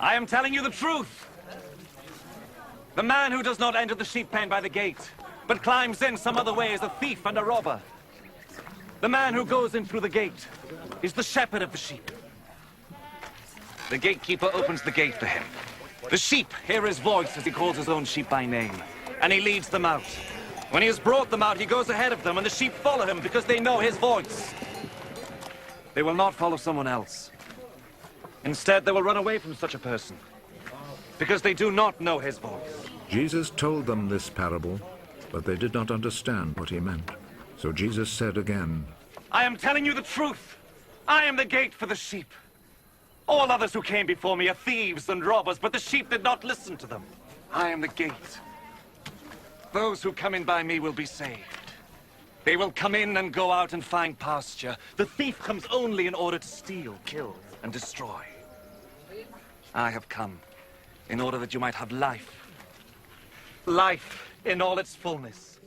I am telling you the truth. The man who does not enter the sheep pen by the gate, but climbs in some other way is a thief and a robber. The man who goes in through the gate is the shepherd of the sheep. The gatekeeper opens the gate for him. The sheep hear his voice as he calls his own sheep by name, and he leads them out. When he has brought them out, he goes ahead of them, and the sheep follow him because they know his voice. They will not follow someone else. Instead, they will run away from such a person because they do not know his voice. Jesus told them this parable, but they did not understand what he meant. So Jesus said again, I am telling you the truth. I am the gate for the sheep. All others who came before me are thieves and robbers, but the sheep did not listen to them. I am the gate. Those who come in by me will be saved. They will come in and go out and find pasture. The thief comes only in order to steal, kill, and destroy. I have come in order that you might have life. Life in all its fullness.